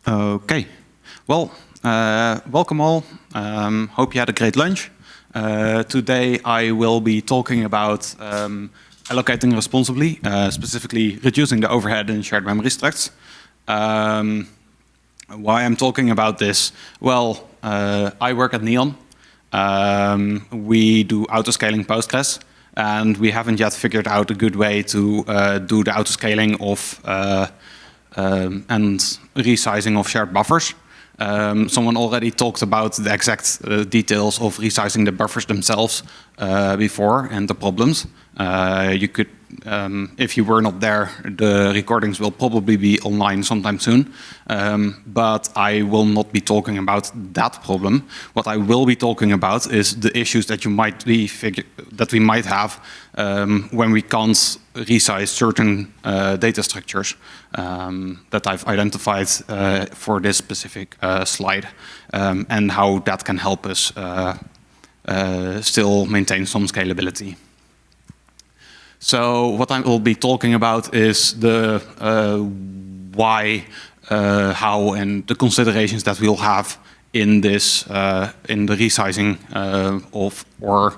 Okay. Well, welcome all. Hope you had a great lunch. Today I will be talking about allocating responsibly, specifically reducing the overhead in shared memory structs. Why I'm talking about this? Well, I work at Neon. We do autoscaling Postgres, and we haven't yet figured out a good way to do the autoscaling of and resizing of shared buffers. Someone already talked about the exact details of resizing the buffers themselves before and the problems. You could, if you were not there, the recordings will probably be online sometime soon. But I will not be talking about that problem. What I will be talking about is the issues that you might that we might have when we can't resize certain data structures that I've identified for this specific slide, and how that can help us still maintain some scalability. So what I will be talking about is the why, how, and the considerations that we'll have in this in the resizing of or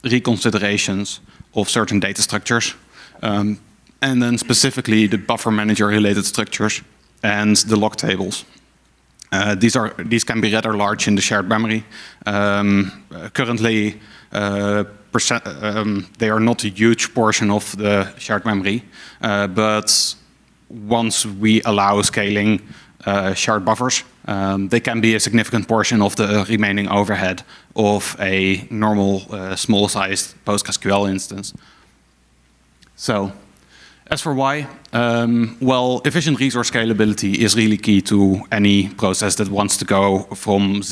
reconsiderations of certain data structures, and then specifically the buffer manager related structures and the log tables. These can be rather large in the shared memory. Currently, they are not a huge portion of the shared memory, but once we allow scaling shared buffers, they can be a significant portion of the remaining overhead of a normal small-sized PostgreSQL instance. So, as for why, well, efficient resource scalability is really key to any process that wants to go from,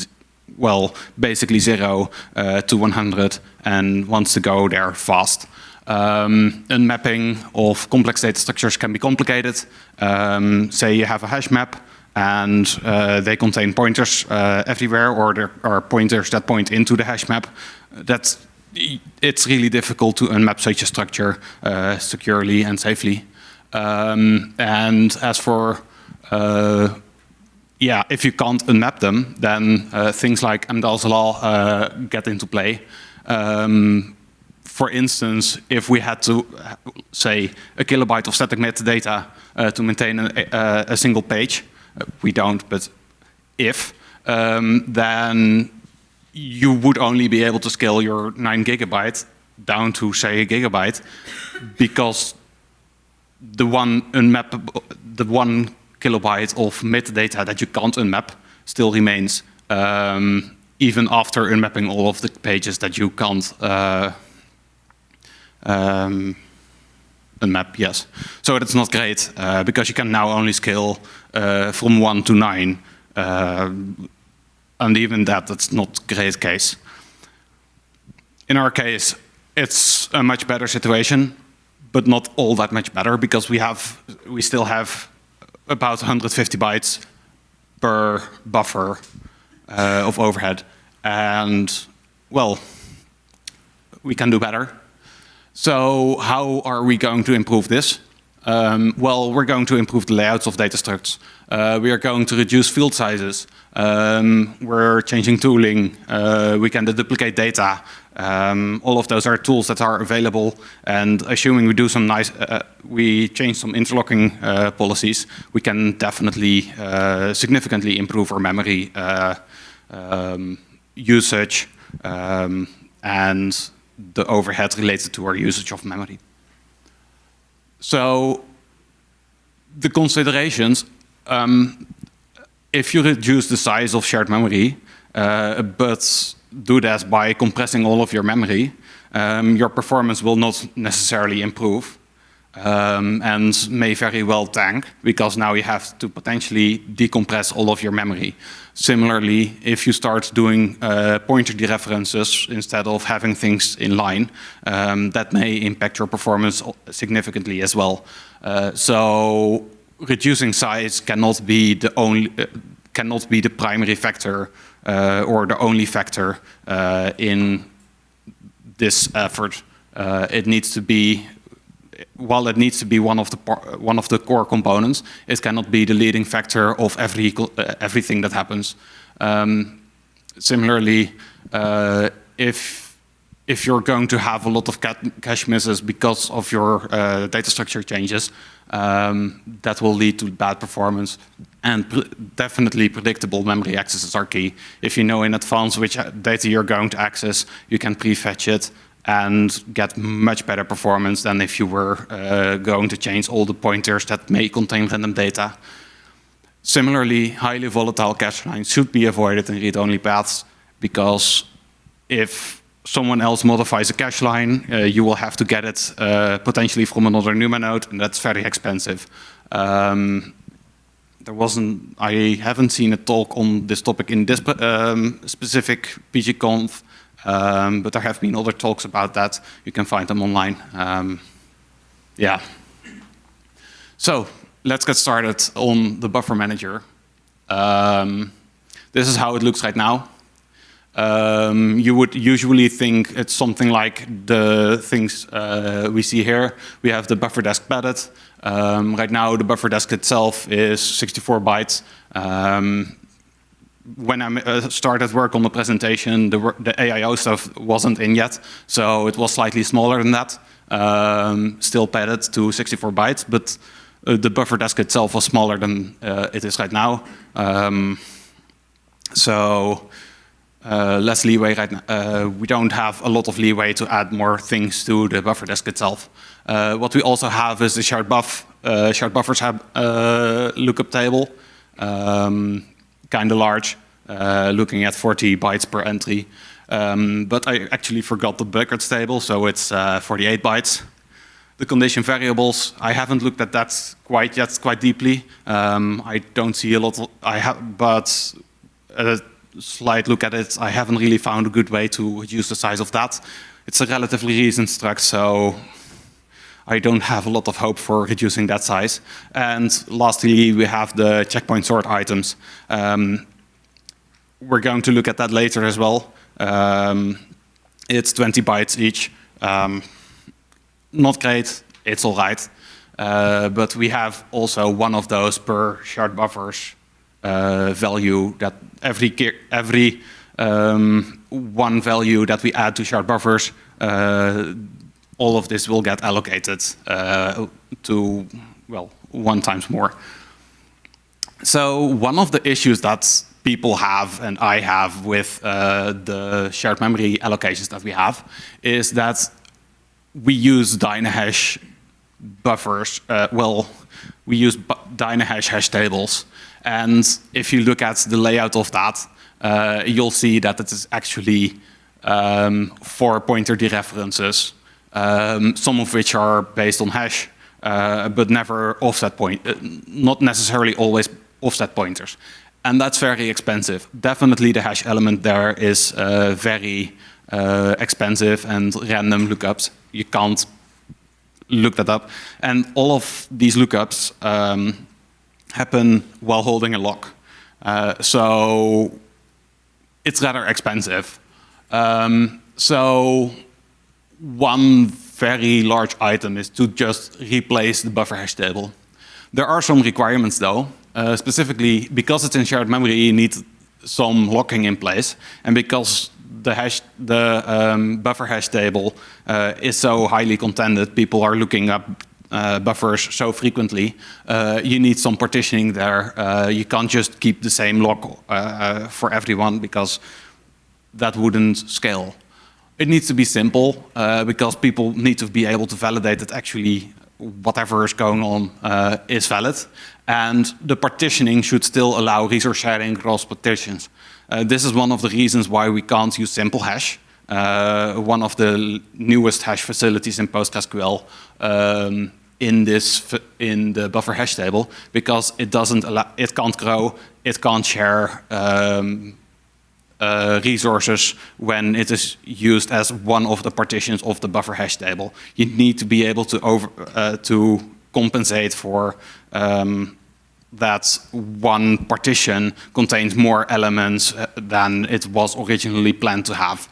well, basically 0 to 100 and wants to go there fast. Unmapping of complex data structures can be complicated. Say you have a hash map and they contain pointers everywhere, or there are pointers that point into the hash map. It's really difficult to unmap such a structure securely and safely. And as for yeah, if you can't unmap them, then things like Amdahl's law get into play. For instance, if we had to, say, a kilobyte of static metadata to maintain a single page, we don't, but if, then you would only be able to scale your 9 gigabyte down to, say, a gigabyte, because the one kilobyte of metadata that you can't unmap still remains, even after unmapping all of the pages that you can't unmap, yes. So that's not great, because you can now only scale from 1 to 9, and even that's not a great case. In our case, it's a much better situation, but not all that much better, because we still have about 150 bytes per buffer of overhead, and well, we can do better. So how are we going to improve this? Well, we're going to improve the layouts of data structs. We are going to reduce field sizes. We're changing tooling. We can duplicate data. All of those are tools that are available. And assuming we do some we change some interlocking policies, we can definitely significantly improve our memory usage and the overhead related to our usage of memory. So the considerations, if you reduce the size of shared memory, but do that by compressing all of your memory, your performance will not necessarily improve, and may very well tank, because now you have to potentially decompress all of your memory. Similarly, if you start doing pointer dereferences instead of having things in line, that may impact your performance significantly as well. So reducing size cannot be the primary factor or the only factor in this effort. It needs to be while it needs to be one of the core components, it cannot be the leading factor of everything that happens. Similarly, if you're going to have a lot of cache misses because of your data structure changes, that will lead to bad performance. And definitely predictable memory accesses are key. If you know in advance which data you're going to access, you can prefetch it and get much better performance than if you were going to change all the pointers that may contain random data. Similarly, highly volatile cache lines should be avoided in read-only paths, because if someone else modifies a cache line, you will have to get it potentially from another NUMA node, and that's very expensive. I haven't seen a talk on this topic in this specific PGConf, but there have been other talks about that. You can find them online. Yeah. So let's get started on the buffer manager. This is how it looks right now. You would usually think it's something like the things we see here. We have the buffer desk padded. Right now, the buffer desk itself is 64 bytes. When I started work on the presentation, the AIO stuff wasn't in yet, so it was slightly smaller than that, still padded to 64 bytes, but the buffer desk itself was smaller than it is right now. Less leeway right now. We don't have a lot of leeway to add more things to the buffer desk itself. What we also have is the shared buffers have lookup table, kind of large, looking at 40 bytes per entry. But I actually forgot the buckets table, so it's 48 bytes. The condition variables, I haven't looked at that quite deeply. I don't see a lot of, but a slight look at it, I haven't really found a good way to reduce the size of that. It's a relatively recent struct, so I don't have a lot of hope for reducing that size. And lastly, we have the checkpoint sort items. We're going to look at that later as well. It's 20 bytes each. Not great, it's all right. But we have also one of those per shared buffers value, that every one value that we add to shared buffers, all of this will get allocated to, well, 1 times more. So one of the issues that people have and I have with the shared memory allocations that we have is that we use dynahash buffers. We use dynahash hash tables. And if you look at the layout of that, you'll see that it is actually 4 pointer dereferences, some of which are based on hash, but never offset not necessarily always offset pointers. And that's very expensive. Definitely the hash element there is very expensive, and random lookups. You can't look that up. And all of these lookups happen while holding a lock. So it's rather expensive. So one very large item is to just replace the buffer hash table. There are some requirements though. Specifically, because it's in shared memory, you need some locking in place. And because the buffer hash table is so highly contended, people are looking up buffers so frequently, you need some partitioning there. You can't just keep the same lock for everyone, because that wouldn't scale. It needs to be simple, because people need to be able to validate that actually whatever is going on is valid. And the partitioning should still allow resource sharing across partitions. This is one of the reasons why we can't use simple hash. One of the newest hash facilities in PostgreSQL in the buffer hash table, because it can't grow, it can't share resources when it is used as one of the partitions of the buffer hash table. You need to be able to compensate for that one partition contains more elements than it was originally planned to have,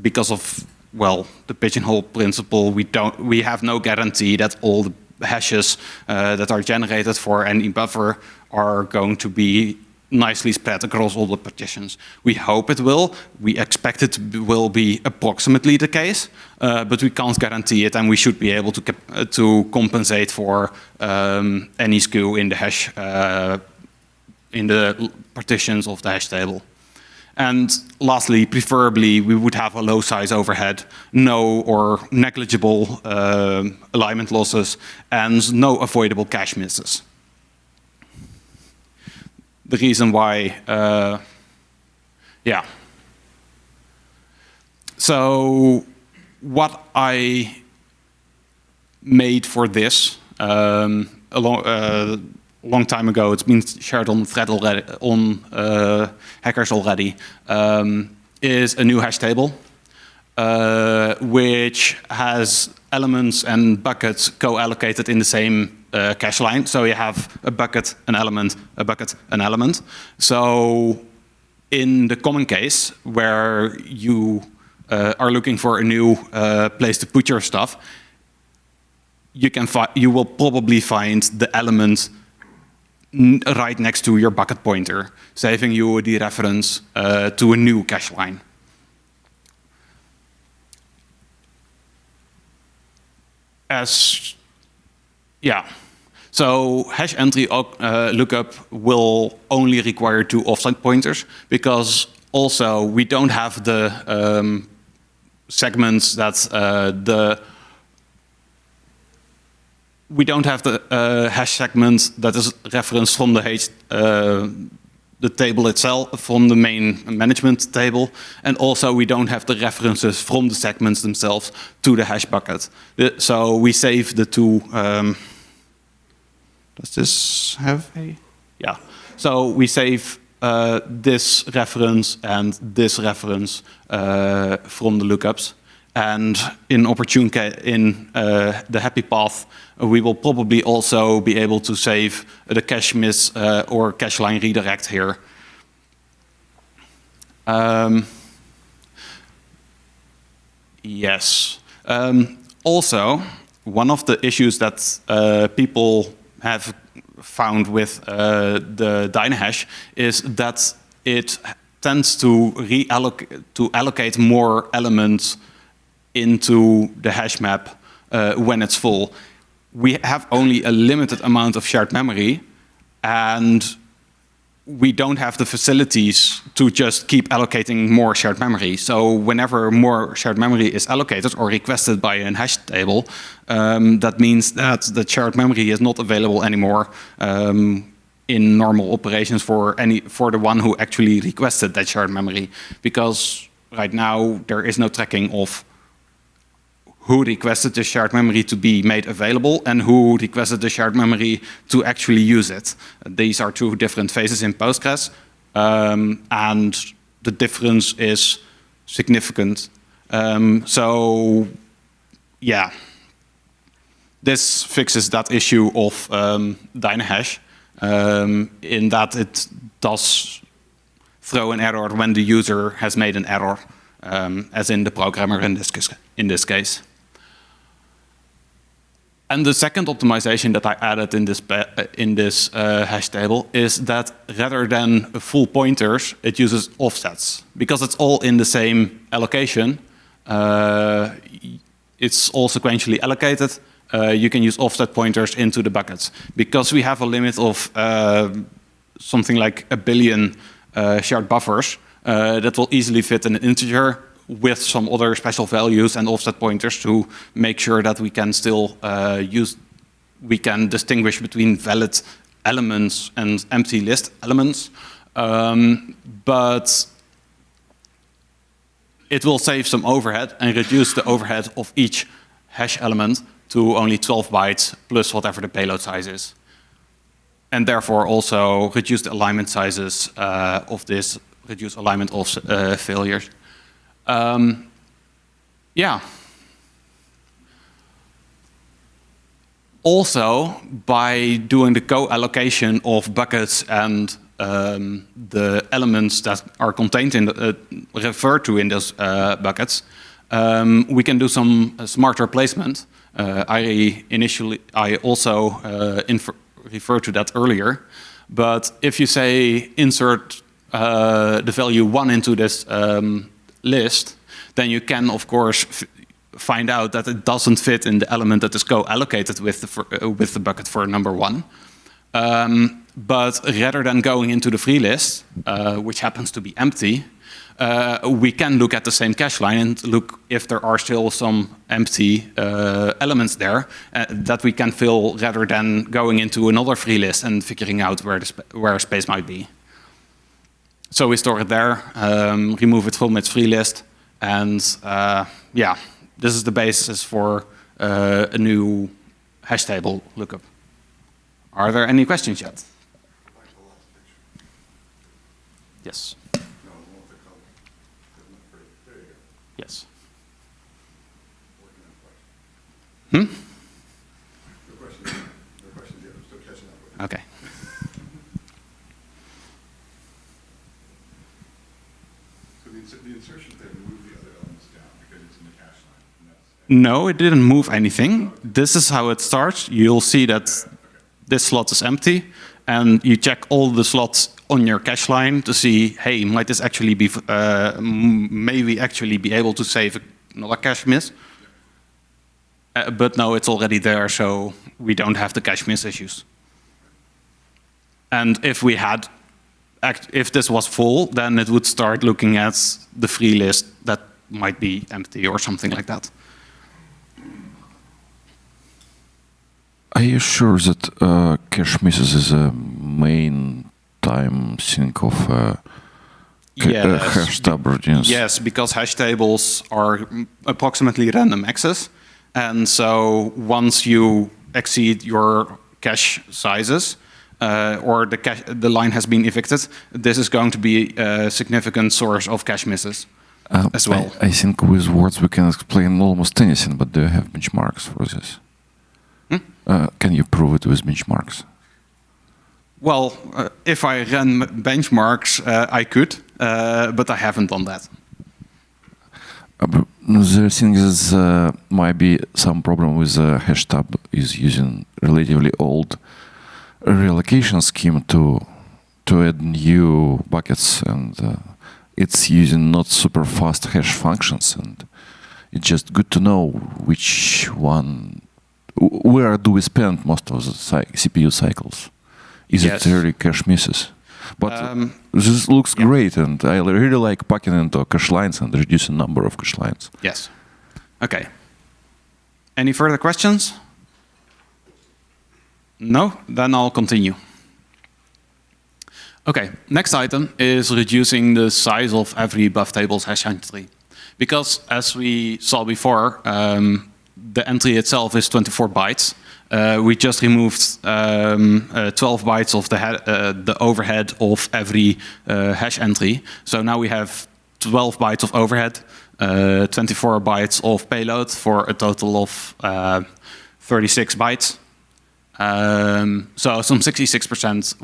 because of well, the pigeonhole principle, we have no guarantee that all the hashes that are generated for any buffer are going to be nicely spread across all the partitions. We hope it will. We expect it will be approximately the case, but we can't guarantee it, and we should be able to compensate for any skew in the hash in the partitions of the hash table. And lastly, preferably, we would have a low size overhead, no or negligible alignment losses, and no avoidable cache misses. The reason why, yeah. So what I made for this a long time ago, it's been shared on the thread already, on hackers already, is a new hash table, which has elements and buckets co-allocated in the same cache line. So you have a bucket, an element, a bucket, an element. So in the common case where you are looking for a new place to put your stuff, you will probably find the element right next to your bucket pointer, saving you the reference to a new cache line. So hash entry lookup will only require 2 offset pointers, because also we don't have the segments that we don't have the hash segment that is referenced from the table itself, from the main management table, and also we don't have the references from the segments themselves to the hash bucket. So we save the 2. Does this have a? Yeah. So we save this reference and this reference from the lookups. And in the happy path, we will probably also be able to save the cache miss or cache line redirect here. Yes. Also, one of the issues that people have found with the Dynahash is that it tends to allocate more elements into the hash map when it's full. We have only a limited amount of shared memory, and we don't have the facilities to just keep allocating more shared memory. So whenever more shared memory is allocated or requested by a hash table, that means that the shared memory is not available anymore in normal operations for the one who actually requested that shared memory, because right now there is no tracking of who requested the shared memory to be made available and who requested the shared memory to actually use it. These are 2 different phases in Postgres, and the difference is significant. So, yeah, this fixes that issue of Dynahash, in that it does throw an error when the user has made an error, as in the programmer in this case. And the second optimization that I added in this hash table is that rather than full pointers, it uses offsets. Because it's all in the same allocation, it's all sequentially allocated, you can use offset pointers into the buckets. Because we have a limit of something like 1 billion shared buffers, that will easily fit in an integer with some other special values and offset pointers to make sure that we can still we can distinguish between valid elements and empty list elements. But it will save some overhead and reduce the overhead of each hash element to only 12 bytes plus whatever the payload size is. And therefore also reduce the alignment sizes of this, reduce alignment of failures. Yeah. Also, by doing the co-allocation of buckets and the elements that are contained in referred to in those buckets, we can do some smarter placement. I also referred to that earlier. But if you say insert the value 1 into this list, then you can, of course, find out that it doesn't fit in the element that is co-allocated with the bucket for number 1. But rather than going into the free list, which happens to be empty, we can look at the same cache line and look if there are still some empty elements there that we can fill rather than going into another free list and figuring out where space might be. So we store it there, remove it from its free list, and yeah, this is the basis for a new hash table lookup. Are there any questions yet? Yes. Yes. Hmm? Okay. So the insertion thing moved the other elements down because it's in the cache line. No, it didn't move anything. This is how it starts. You'll see that this slot is empty, and you check all the slots on your cache line to see, hey, might this actually be, may we actually be able to save another cache miss? But no, it's already there, so we don't have the cache miss issues. And if we had, if this was full, then it would start looking at the free list that might be empty or something like that. Are you sure that cache misses is a main time sink of hash tab routines? Yes, because hash tables are approximately random access. And so once you exceed your cache sizes, or the line has been evicted, this is going to be a significant source of cache misses as well. I think with words we can explain almost anything, but do you have benchmarks for this? Can you prove it with benchmarks? Well, if I ran benchmarks, I could, but I haven't done that. The thing is, might be some problem with the hash tab is using relatively old reallocation scheme to add new buckets, and it's using not super fast hash functions, and it's just good to know which one, where do we spend most of the CPU cycles. Is it really cache misses? But this looks great, and I really like packing into cache lines and reducing number of cache lines. Yes. Okay. Any further questions? No? Then I'll continue. Okay, next item is reducing the size of every buff table's hash entry. Because as we saw before, the entry itself is 24 bytes. We just removed 12 bytes of the overhead of every hash entry. So now we have 12 bytes of overhead, 24 bytes of payload for a total of 36 bytes. So some 66%,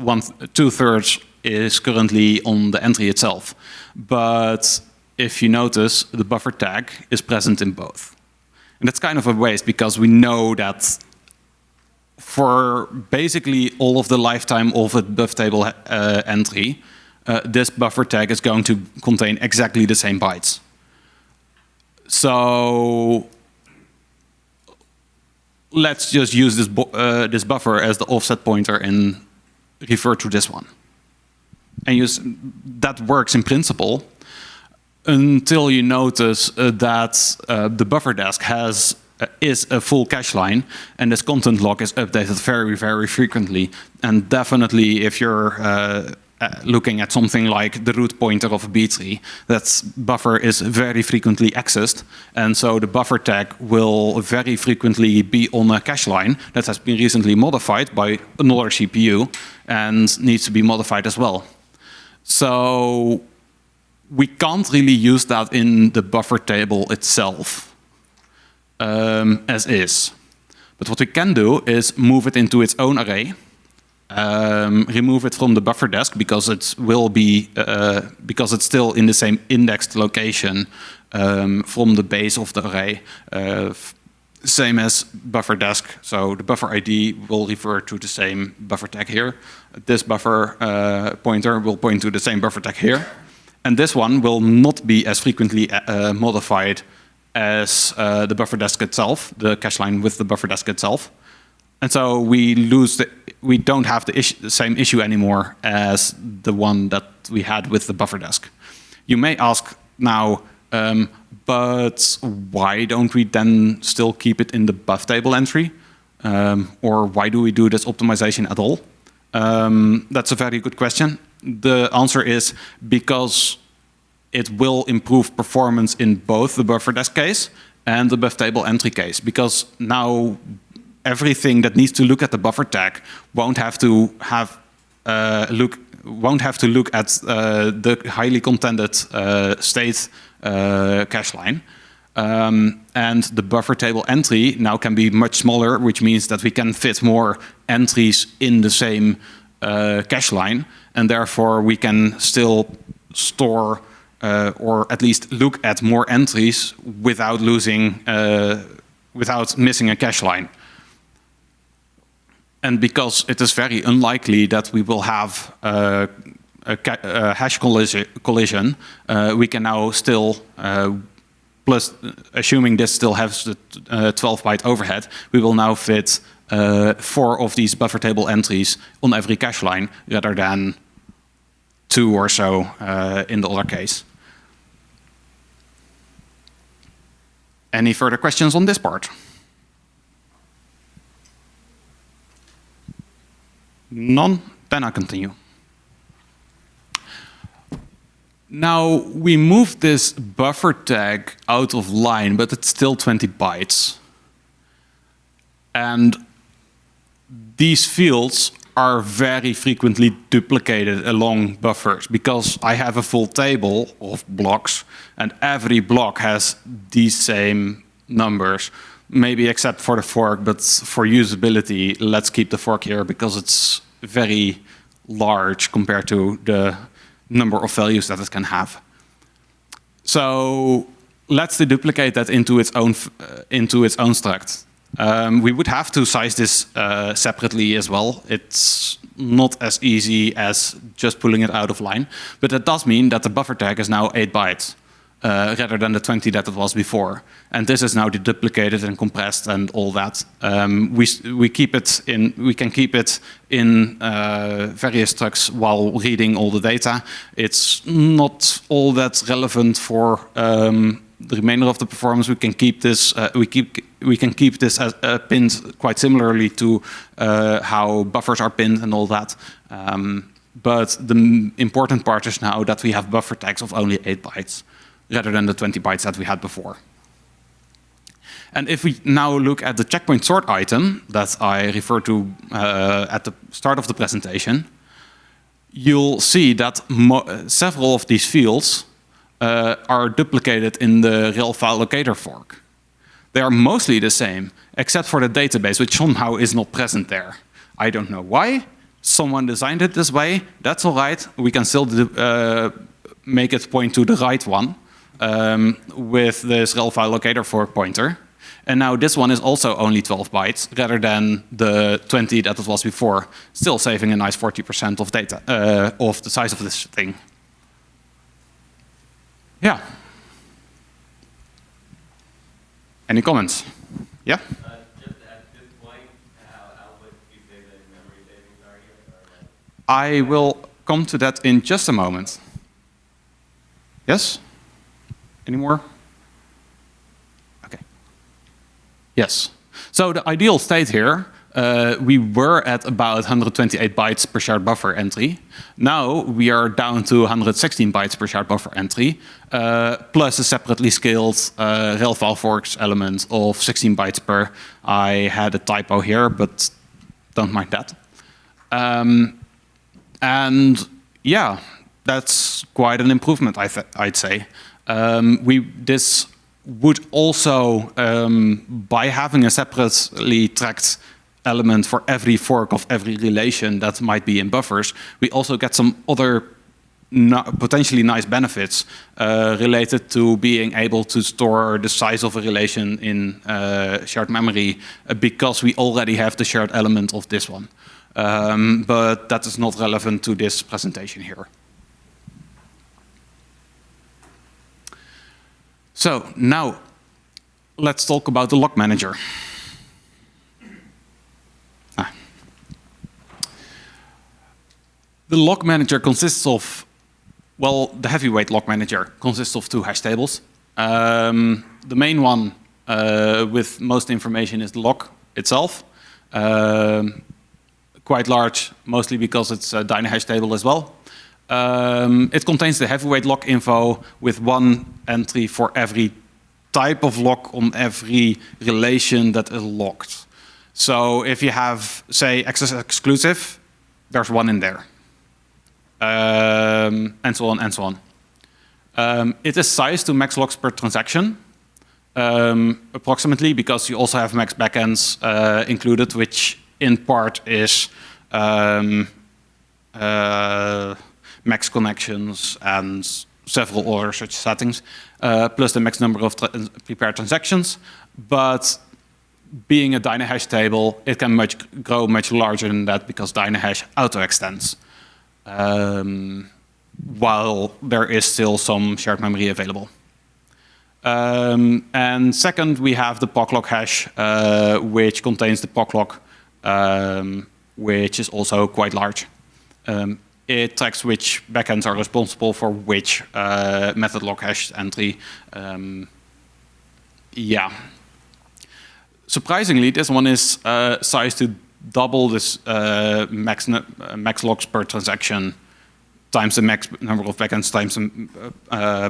2/3 is currently on the entry itself. But if you notice, the buffer tag is present in both. And that's kind of a waste because we know that for basically all of the lifetime of a buff table entry, this buffer tag is going to contain exactly the same bytes. So let's just use this buffer as the offset pointer and refer to this one. And that works in principle until you notice that the buffer desk is a full cache line, and this content log is updated very, very frequently. And definitely, if you're looking at something like the root pointer of a B tree, that buffer is very frequently accessed. And so the buffer tag will very frequently be on a cache line that has been recently modified by another CPU and needs to be modified as well. So we can't really use that in the buffer table itself. As is. But what we can do is move it into its own array, remove it from the buffer desk because it will be because it's still in the same indexed location from the base of the array. Same as buffer desk. So the buffer ID will refer to the same buffer tag here. This buffer pointer will point to the same buffer tag here. And this one will not be as frequently modified as the buffer desk itself, the cache line with the buffer desk itself. And so we don't have the same issue anymore as the one that we had with the buffer desk. You may ask now, but why don't we then still keep it in the buff table entry? Or why do we do this optimization at all? That's a very good question. The answer is because it will improve performance in both the buffer desk case and the buff table entry case. Because now everything that needs to look at the buffer tag won't have to look at the highly contended state cache line. And the buffer table entry now can be much smaller, which means that we can fit more entries in the same cache line, and therefore we can still store or at least look at more entries without missing a cache line. And because it is very unlikely that we will have a hash collision, we can now still, plus assuming this still has the 12-byte overhead, we will now fit 4 of these buffer table entries on every cache line rather than 2 or so in the other case. Any further questions on this part? None? Then I continue. Now, we moved this buffer tag out of line, but it's still 20 bytes. And these fields are very frequently duplicated along buffers because I have a full table of blocks, and every block has these same numbers. Maybe except for the fork, but for usability, let's keep the fork here because it's very large compared to the number of values that it can have. So let's deduplicate that into its own struct. We would have to size this separately as well. It's not as easy as just pulling it out of line, but that does mean that the buffer tag is now 8 bytes. Rather than the 20 that it was before, and this is now deduplicated and compressed and all that. We can keep it in various structs while reading all the data. It's not all that relevant for the remainder of the performance. We can keep this. We can keep this as pinned quite similarly to how buffers are pinned and all that. But the important part is now that we have buffer tags of only 8 bytes. Rather than the 20 bytes that we had before. And if we now look at the checkpoint sort item that I referred to at the start of the presentation, you'll see that several of these fields are duplicated in the rel file locator fork. They are mostly the same, except for the database, which somehow is not present there. I don't know why. Someone designed it this way. That's all right. We can still make it point to the right one. With this rel file locator fork pointer. And now this one is also only 12 bytes rather than the 20 that it was before, still saving a nice 40% of data, of the size of this thing. Yeah. Any comments? Yeah? Just at this point, how would you say the memory savings are here? I will come to that in just a moment. Yes? Any more? Okay. Yes. So the ideal state here, we were at about 128 bytes per shared buffer entry. Now we are down to 116 bytes per shared buffer entry, plus a separately scaled rel file forks element of 16 bytes per. I had a typo here, but don't mind that. And yeah, that's quite an improvement, I'd say. This would also, by having a separately tracked element for every fork of every relation that might be in buffers, we also get some other potentially nice benefits related to being able to store the size of a relation in shared memory because we already have the shared element of this one. But that is not relevant to this presentation here. So now let's talk about the log manager. The log manager consists of, well, the heavyweight log manager consists of 2 hash tables. The main one with most information is the log itself. Quite large, mostly because it's a dynahash table as well. It contains the heavyweight log info with 1 entry for every type of log on every relation that is logged. So if you have, say, access exclusive, there's 1 in there. And so on and so on. It is sized to max logs per transaction, approximately, because you also have max backends included, which in part is max connections and several other such settings, plus the max number of prepared transactions. But being a dynahash table, it can grow much larger than that because dynahash auto-extends. While there is still some shared memory available. And second, we have the POC hash, which contains the POC log, which is also quite large. It tracks which backends are responsible for which method log hash entry. Yeah. Surprisingly, this one is sized to double this max logs per transaction times the max number of backends times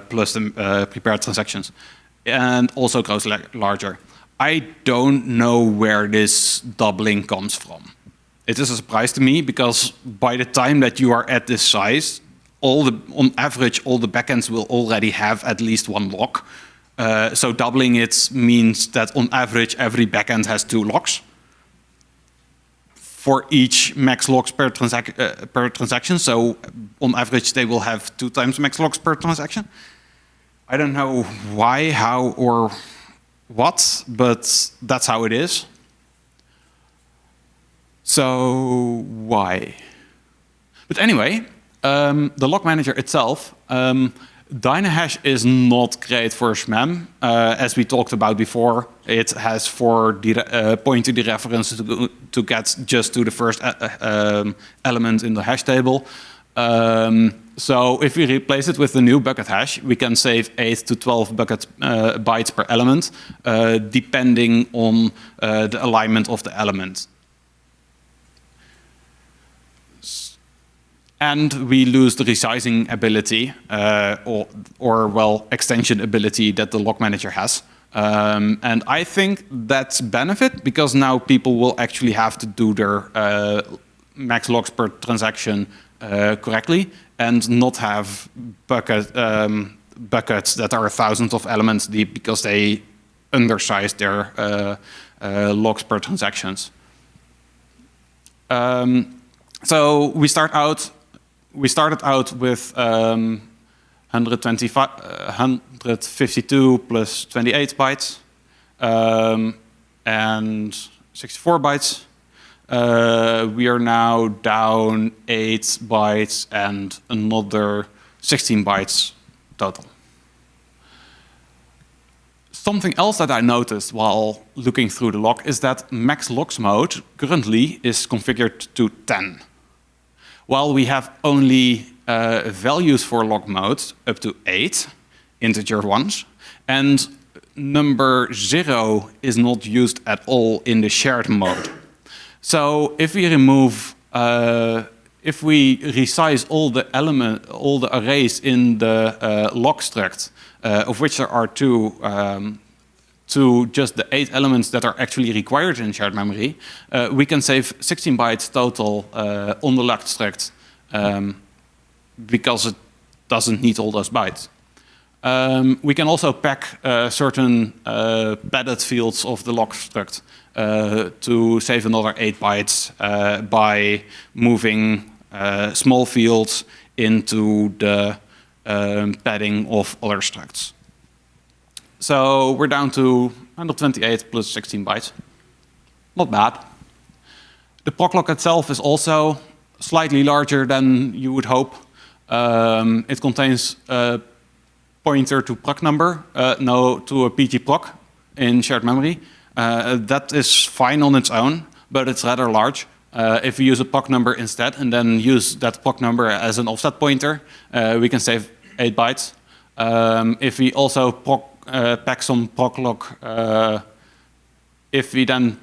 plus the prepared transactions, and also grows larger. I don't know where this doubling comes from. It is a surprise to me because by the time that you are at this size, on average, all the backends will already have at least 1 log. So doubling it means that on average, every backend has 2 logs. For each max logs per transaction. So on average, they will have 2 times max logs per transaction. I don't know why, how, or what, but that's how it is. So why? But anyway, the log manager itself, dynahash is not great for SMEM. As we talked about before, it has 4 pointer dereferences to get just to the first element in the hash table. So if we replace it with the new bucket hash, we can save 8 to 12 bytes per element, depending on the alignment of the element. And we lose the resizing ability, or extension ability that the log manager has. And I think that's benefit because now people will actually have to do their max logs per transaction correctly and not have buckets that are thousands of elements deep because they undersize their logs per transactions. So we started out with 152 plus 28 bytes and 64 bytes. We are now down 8 bytes and another 16 bytes total. Something else that I noticed while looking through the log is that max logs mode currently is configured to 10. While we have only values for log modes up to 8 integer ones, and number 0 is not used at all in the shared mode. So if we remove, if we resize all the arrays in the log struct, of which there are 2, to just the 8 elements that are actually required in shared memory, we can save 16 bytes total on the log struct because it doesn't need all those bytes. We can also pack certain padded fields of the log struct to save another 8 bytes by moving small fields into the padding of other structs. So we're down to 128 plus 16 bytes. Not bad. The proclock itself is also slightly larger than you would hope. It contains a pointer to proc number, no, to a PG proc in shared memory. That is fine on its own, but it's rather large. If we use a proc number instead and then use that proc number as an offset pointer, we can save 8 bytes. If we also pack some proclock, if we then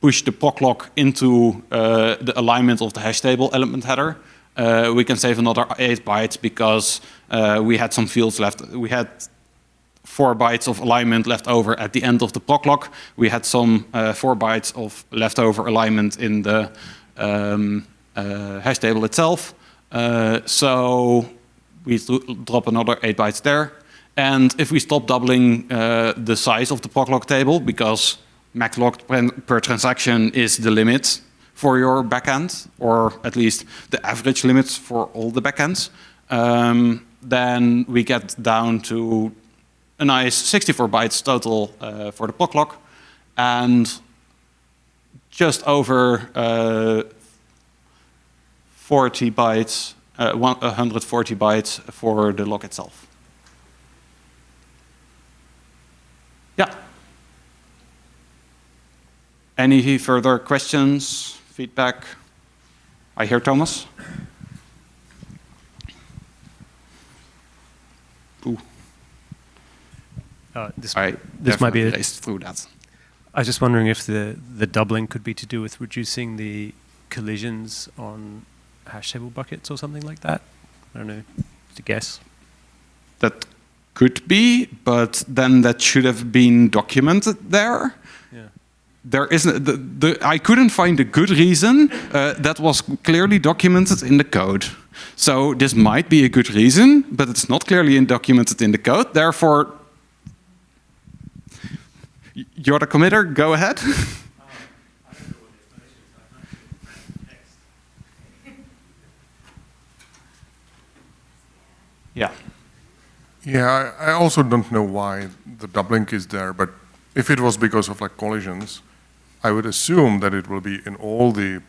push the proclock into the alignment of the hash table element header, we can save another 8 bytes because we had some fields left. We had 4 bytes of alignment left over at the end of the proclock. We had some 4 bytes of leftover alignment in the hash table itself. So we drop another 8 bytes there. And if we stop doubling the size of the proclock table, because max log per transaction is the limit for your backend, or at least the average limits for all the backends, then we get down to a nice 64 bytes total for the proclock, and just over 40 bytes, 140 bytes for the log itself. Yeah. Any further questions, feedback? I hear Thomas. Ooh. This might be raced through that. I was just wondering if the doubling could be to do with reducing the collisions on hash table buckets or something like that. I don't know, to guess. That could be, but then that should have been documented there. Yeah. There isn't. I couldn't find a good reason that was clearly documented in the code. So this might be a good reason, but it's not clearly documented in the code. Therefore, you're the committer. Go ahead. Yeah. Yeah, I also don't know why the doubling is there, but if it was because of like collisions, I would assume that it will be in all the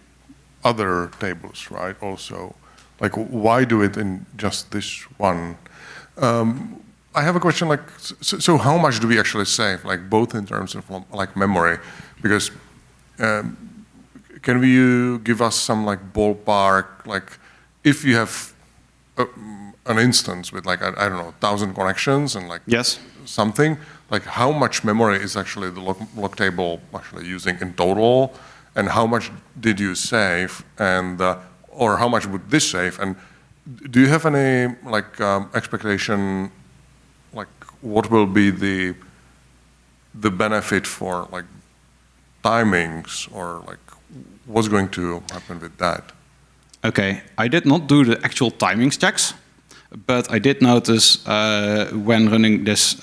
other tables, right? Also, like why do it in just this one? I have a question, like, so how much do we actually save, like both in terms of like memory? Because can you give us some like ballpark, like if you have an instance with like, I don't know, 1,000 connections and like Yes. something, like how much memory is actually the log table actually using in total, and how much did you save, and or how much would this save? And do you have any like expectation, like what will be the benefit for like timings, or like what's going to happen with that? Okay, I did not do the actual timings checks, but I did notice when running this,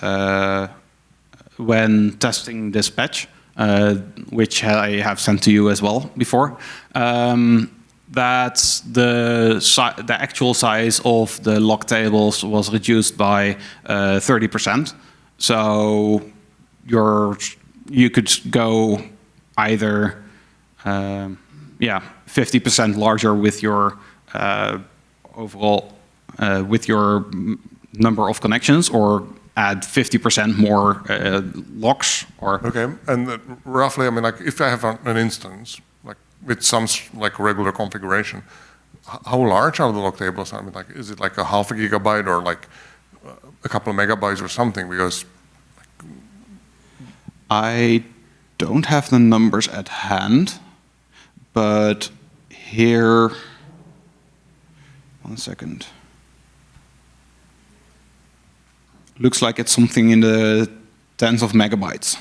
when testing this patch, which I have sent to you as well before, that the actual size of the log tables was reduced by 30%. So you could go either 50% larger with your overall with your number of connections, or add 50% more logs. Or Okay, and roughly, I mean, like if I have an instance like with some like regular configuration, how large are the log tables? I mean, like is it like a half a gigabyte or like a couple of megabytes or something? Because I don't have the numbers at hand, but here, 1 second. Looks like it's something in the tens of megabytes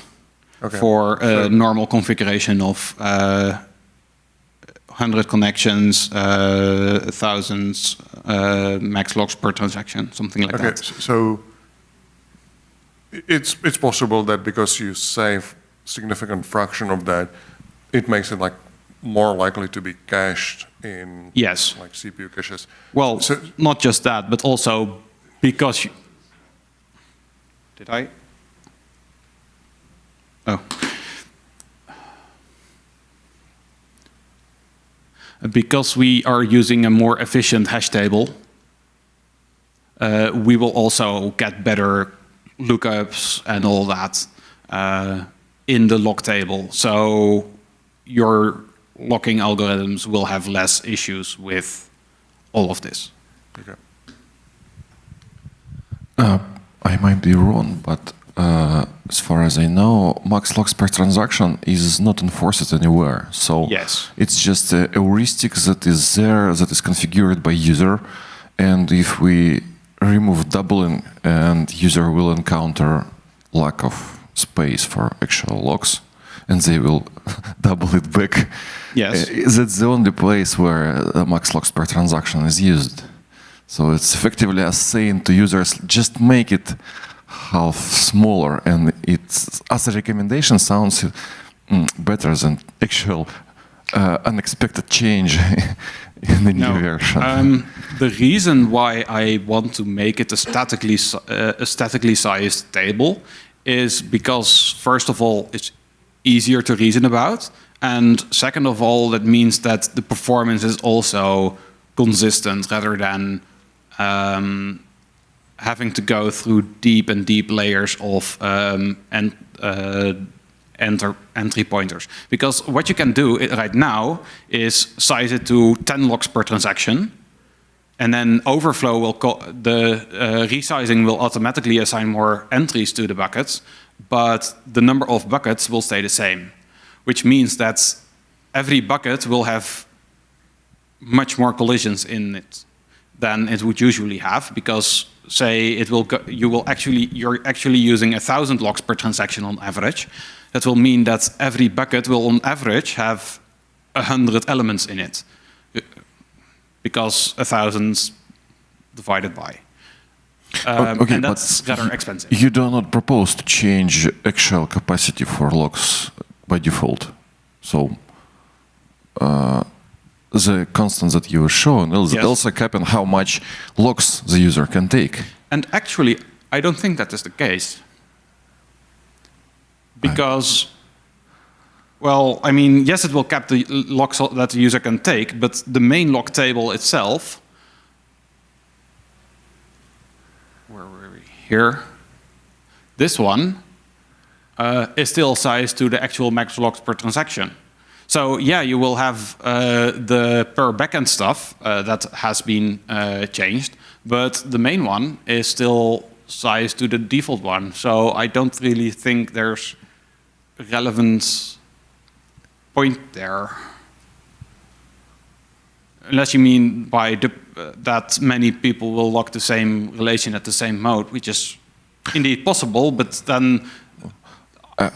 for a normal configuration of 100 connections, thousands max logs per transaction, something like that. So it's possible that because you save significant fraction of that, it makes it like more likely to be cached in Yes. like CPU caches. Well, So- not just that, but also because did I? Oh. Because we are using a more efficient hash table, we will also get better lookups and all that in the log table. So your locking algorithms will have less issues with all of this. Okay. I might be wrong, but as far as I know, max logs per transaction is not enforced anywhere. So Yes. it's just a heuristic that is there, that is configured by user. And if we remove doubling, and user will encounter lack of space for actual logs, and they will double it back. Yes. That's the only place where max logs per transaction is used. So it's effectively us saying to users, just make it half smaller, and it's as a recommendation sounds better than actual unexpected change in the new version. The reason why I want to make it a statically sized table is because, first of all, it's easier to reason about, and second of all, that means that the performance is also consistent rather than having to go through deep and deep layers of entry pointers. Because what you can do right now is size it to 10 logs per transaction, and then overflow will resizing will automatically assign more entries to the buckets, but the number of buckets will stay the same, which means that every bucket will have much more collisions in it than it would usually have, because say you're actually using 1,000 logs per transaction on average. That will mean that every bucket will on average have 100 elements in it, because 1,000 divided by. Okay, and that's rather expensive. You do not propose to change actual capacity for logs by default. So the constant that you were shown is Yes. also capping how much logs the user can take. And actually, I don't think that is the case. Because, well, I mean, yes, it will cap the logs that the user can take, but the main log table itself, where were we? Here. This one is still sized to the actual max logs per transaction. So yeah, you will have the per backend stuff that has been changed, but the main one is still sized to the default one. So I don't really think there's a relevant point there. Unless you mean by that many people will lock the same relation at the same mode, which is indeed possible, but then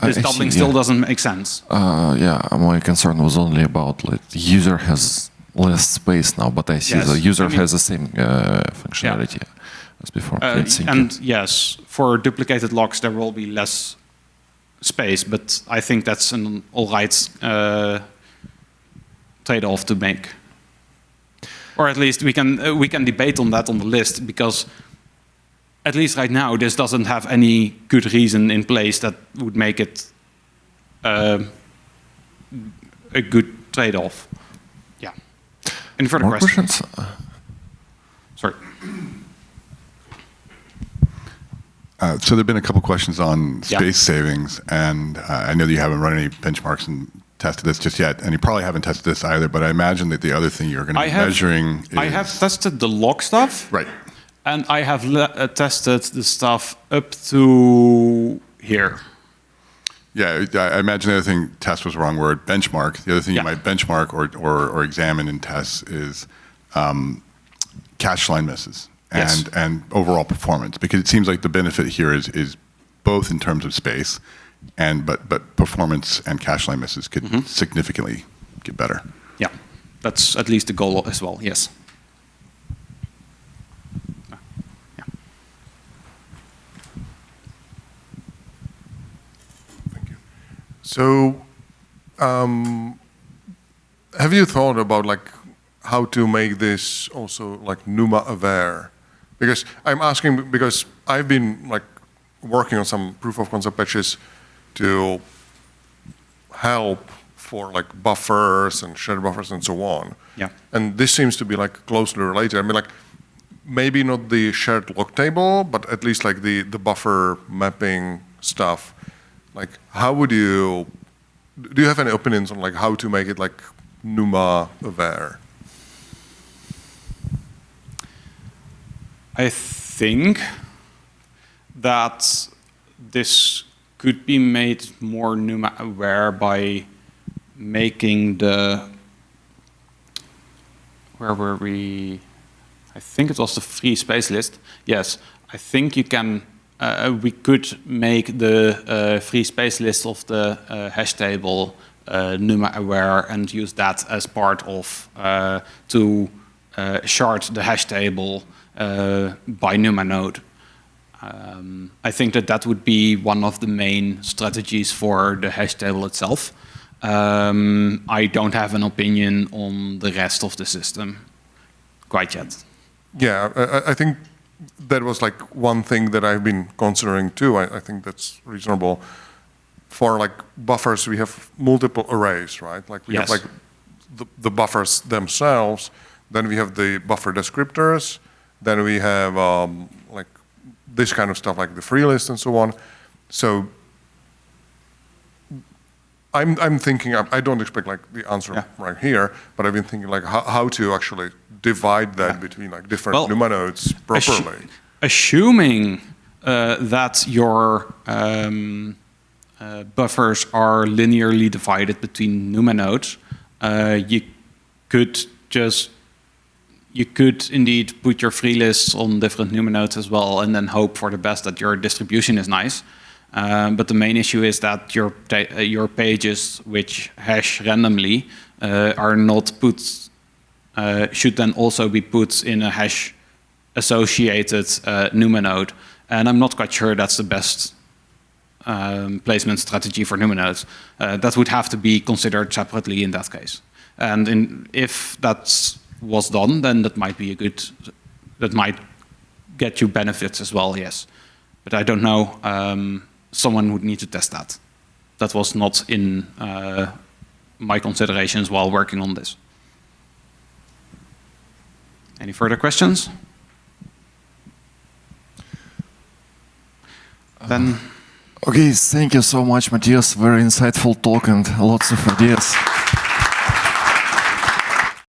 this doubling still doesn't make sense. Yeah, my concern was only about like the user has less space now, but I see Yes, the user I mean, has the same functionality as before. Great, thank you. And yes, for duplicated locks there will be less space, but I think that's an all right trade-off to make. Or at least we can debate on that on the list, because at least right now this doesn't have any good reason in place that would make it a good trade-off. Yeah. Any further More questions? Sorry. So there have been a couple questions on Yeah. space savings, and I know that you haven't run any benchmarks and tested this just yet, and you probably haven't tested this either, but I imagine that the other thing you're going to be measuring is... I have tested the log stuff. Right. And I have tested the stuff up to here. Yeah, I imagine the other thing, test was the wrong word, benchmark. The other thing you might benchmark or examine in tests is cache line misses and overall performance, because it seems like the benefit here is both in terms of space, but performance and cache line misses could significantly get better. Yeah, that's at least the goal as well, yes. So have you thought about like how to make this also like NUMA aware? Because I'm asking because I've been like working on some proof of concept patches to help for like buffers and shared buffers and so on. Yeah. And this seems to be like closely related. I mean, like maybe not the shared log table, but at least like the buffer mapping stuff. Like, how would you? Do you have any opinions on like how to make it like NUMA aware? I think that this could be made more NUMA aware by making the, where were we? I think it was the free space list. Yes, I think you can, we could make the free space list of the hash table NUMA aware and use that as part of, to shard the hash table by NUMA node. I think that that would be one of the main strategies for the hash table itself. I don't have an opinion on the rest of the system quite yet. Yeah, I think that was like one thing that I've been considering too. I think that's reasonable. For like buffers, we have multiple arrays, right? Like we have like the buffers themselves, then we have the buffer descriptors, then we have like this kind of stuff like the free list and so on. So I'm thinking, I don't expect like the answer right here, but I've been thinking like how to actually divide that between like different NUMA nodes properly. Assuming that your buffers are linearly divided between NUMA nodes, you could indeed put your free lists on different NUMA nodes as well, and then hope for the best that your distribution is nice. But the main issue is that your pages, which hash randomly, are not put. Should then also be put in a hash associated NUMA node, and I'm not quite sure that's the best placement strategy for NUMA nodes. That would have to be considered separately in that case. And if that was done, then that might be that might get you benefits as well, yes. But I don't know. Someone would need to test that. That was not in my considerations while working on this. Any further questions? Then. Okay, thank you so much, Matthias. Very insightful talk and lots of ideas.